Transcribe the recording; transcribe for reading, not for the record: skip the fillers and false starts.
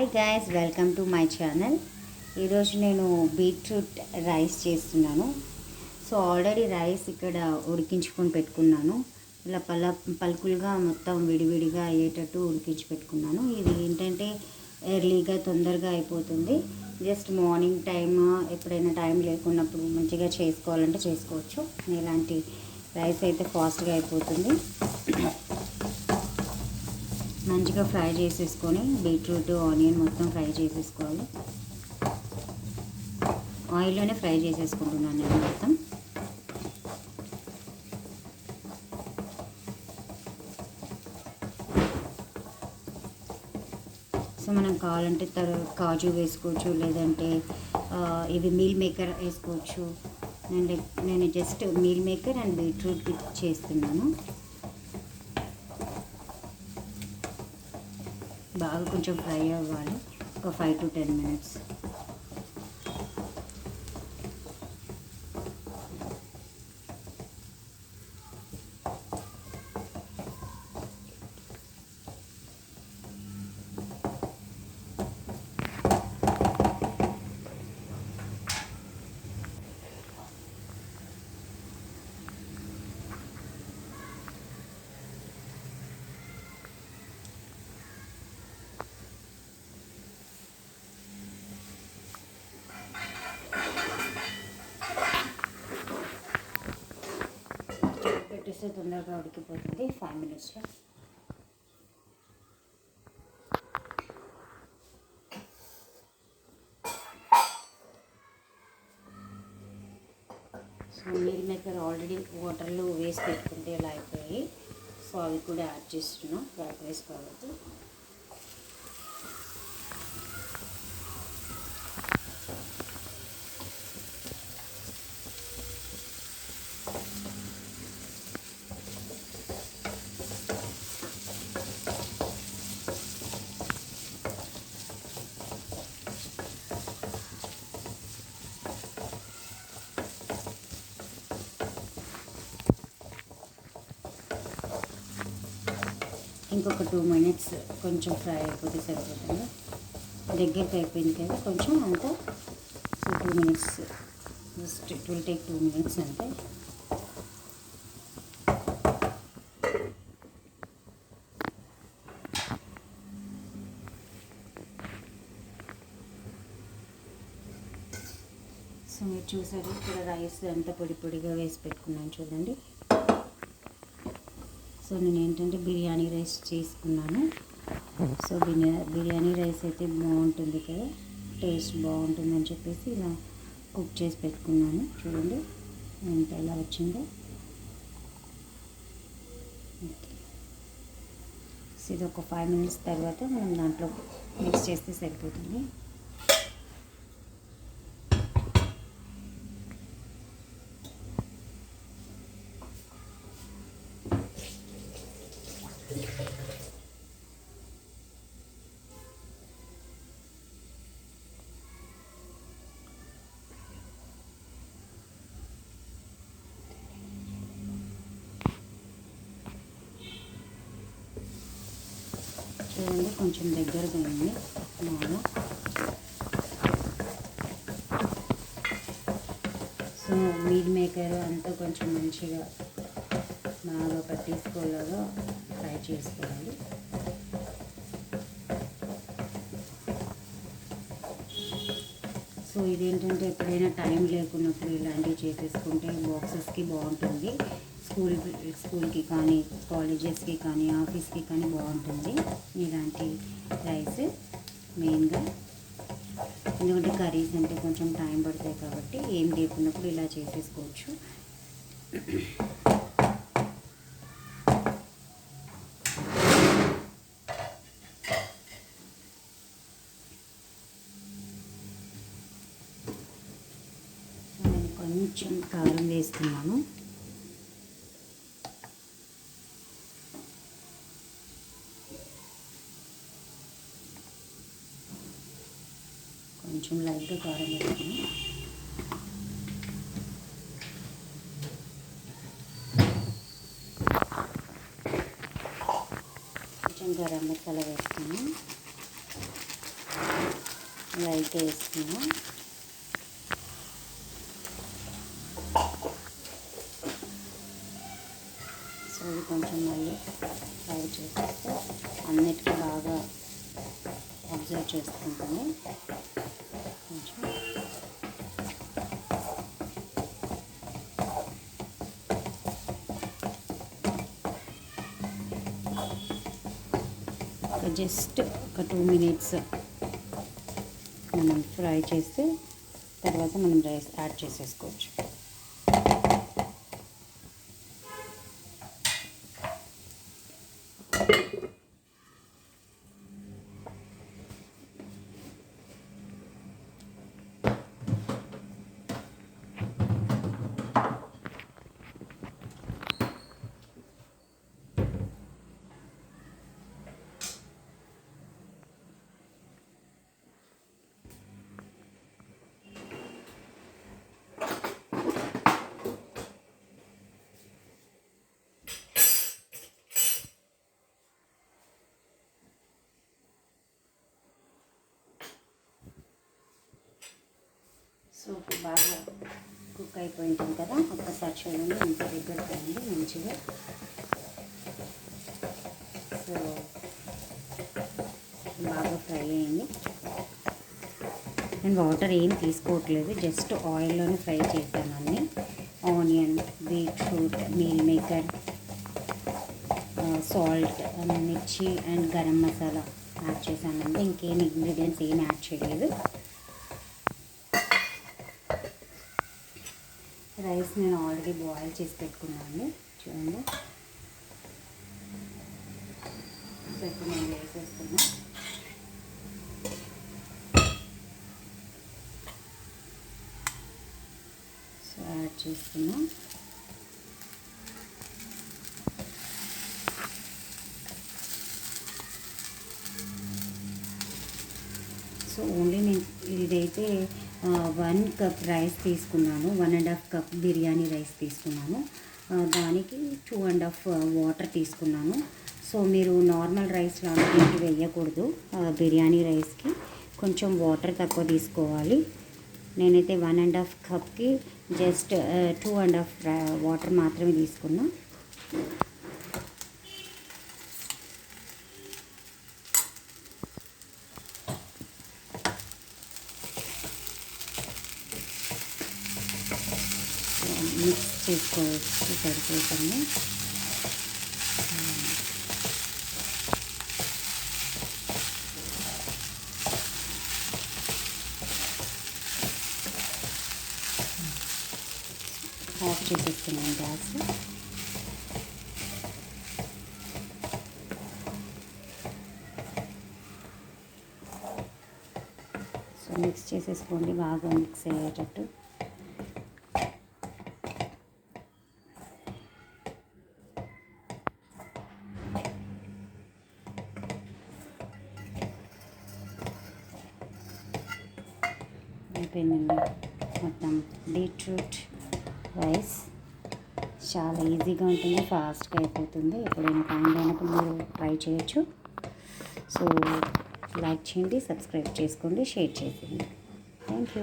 Hi guys, welcome to my channel. ఈరోజు నేను beetroot rice చేస్తున్నాను. సో ఆల్రెడీ రైస్ ఇక్కడ ఉడికించుకొని పెట్టుకున్నాను. ఇలా పలుకులుగా మొత్తం విడివిడిగా అయ్యేటట్టు ఉడికించి పెట్టుకున్నాను. ఇది ఏంటంటే ఎర్లీగా తొందరగా అయిపోతుంది. జస్ట్ మార్నింగ్ టైం ఎప్పుడైనా టైం లేకున్నప్పుడు మంచిగా చేసుకోవాలంటే చేసుకోవచ్చు. ఇలాంటి రైస్ అయితే ఫాస్ట్గా అయిపోతుంది. మంచిగా ఫ్రై చేసేసుకొని బీట్రూట్ ఆనియన్ మొత్తం ఫ్రై చేసేసుకోవాలి. ఆయిల్లోనే ఫ్రై చేసేసుకుంటున్నాను నేను మొత్తం. సో మనం కావాలంటే కాజు వేసుకోవచ్చు, లేదంటే ఇవి మీల్ మేకర్ వేసుకోవచ్చు. నేను just meal maker and beetroot చేస్తున్నాను. బాగా కొంచెం ఫ్రై అవ్వాలి, ఒక 5 to 10 minutes. పెట్టేస్తే తొందరగా ఉడికిపోతుంది 5 minutesలో. సో మీల్ మేకర్ ఆల్రెడీ వాటర్లో వేసి పెట్టుకుంటే ఇలా అయిపోయాయి. సో అవి కూడా యాడ్ చేస్తున్నాం ఫ్రైడ్ రైస్ కాబట్టి. ఇంకొక 2 minutes కొంచెం ఫ్రై అయిపోతే సరిపోతుంది. దగ్గరికి అయిపోయింది కదా కొంచెం అంతా. So 2 minutes, just it will take 2 minutes అంతే. సో మీరు చూసారు ఇక్కడ రైస్ అంతా పొడి పొడిగా వేసి పెట్టుకున్నాను చూడండి. సో నేను ఏంటంటే బిర్యానీ రైస్ చేసుకున్నాను. సో బిర్యానీ రైస్ అయితే బాగుంటుంది కదా, టేస్ట్ బాగుంటుందని చెప్పేసి ఇలా కుక్ చేసి పెట్టుకున్నాను. చూడండి ఎంత ఎలా వచ్చిందో. సో ఇది ఒక 5 minutes తర్వాత మనం దాంట్లో మిక్స్ చేస్తే సరిపోతుంది. చూడండి కొంచెం దగ్గరగా ఉంది బాగా. సో మీల్ మేకర్ అంతా కొంచెం మంచిగా బాగా పట్టేసుకోలాగా ఫ్రై చేసుకోవాలి. సో ఇదేంటంటే ఎప్పుడైనా టైం లేకున్నప్పుడు ఇలాంటివి చేసేసుకుంటే బాక్సెస్కి బాగుంటుంది. స్కూల్కి కానీ, కాలేజెస్కి కానీ, ఆఫీస్కి కానీ బాగుంటుంది ఇలాంటి రైస్ మెయిన్గా. ఎందుకంటే కర్రీస్ అంటే కొంచెం టైం పడతాయి కాబట్టి ఏం లేకున్నప్పుడు ఇలా చేసేసుకోవచ్చు. నేను కొంచెం కారం వేస్తున్నాను. కొంచెం లైట్గా కారం వేసుకుని కొంచెం గరం మసాలా వేసుకుని లైట్ వేస్తున్నా. సో ఇది కొంచెం మళ్ళీ ఫ్రై చేసేస్తే అన్నిటికీ బాగా అబ్జర్వ్ చేసుకుంటుంది. కొంచెం జస్ట్ ఒక 2 minutes మనం ఫ్రై చేస్తే తర్వాత మనం రైస్ యాడ్ చేసేసుకోవచ్చు. సో బాగా కుక్ అయిపోయింటుంది కదా, ఒక్కసారి చూడండి ఎంత దగ్గరకు అయింది మంచిగా. సో బాగా ఫ్రై అయింది. నేను వాటర్ ఏం తీసుకోవట్లేదు, జస్ట్ ఆయిల్లోనే ఫ్రై చేశాను అన్నీ. Onion, beetroot, meal maker, salt, మిర్చి అండ్ గరం మసాలా యాడ్ చేశానంటే ఇంకేం ఇంగ్రీడియంట్స్ ఏం యాడ్ చేయలేదు. రైస్ నేను ఆల్రెడీ బాయిల్ చేసి పెట్టుకున్నాను చూడండి. సో ఇప్పుడు నేను వేసేస్తున్నా. సో యాడ్ చేస్తున్నా. సో ఓన్లీ నేను ఇదైతే 1 cup రైస్ తీసుకున్నాను, 1.5 cup బిర్యానీ రైస్ తీసుకున్నాను. దానికి 2.5 వాటర్ తీసుకున్నాను. సో మీరు నార్మల్ రైస్ లాంటివి వేయకూడదు, బిర్యానీ రైస్కి కొంచెం వాటర్ తక్కువ తీసుకోవాలి. నేనైతే 1.5 cupకి జస్ట్ 2.5 వాటర్ మాత్రమే తీసుకున్నా. మిక్స్ చేసుకోవచ్చు సరిపోతుంది. ఆఫ్ చేసేస్తున్నాను గ్యాస్. సో మిక్స్ చేసేసుకోండి బాగా మిక్స్ అయ్యేటట్టు. అయిపోయిందండి మొత్తం బీట్రూట్ రైస్. చాలా ఈజీగా ఉంటుంది, ఫాస్ట్గా అయిపోతుంది. ఎప్పుడైనా టైం లేనప్పుడు మీరు ట్రై చేయొచ్చు. సో లైక్ చేయండి, సబ్స్క్రైబ్ చేసుకోండి, షేర్ చేయండి. Thank you.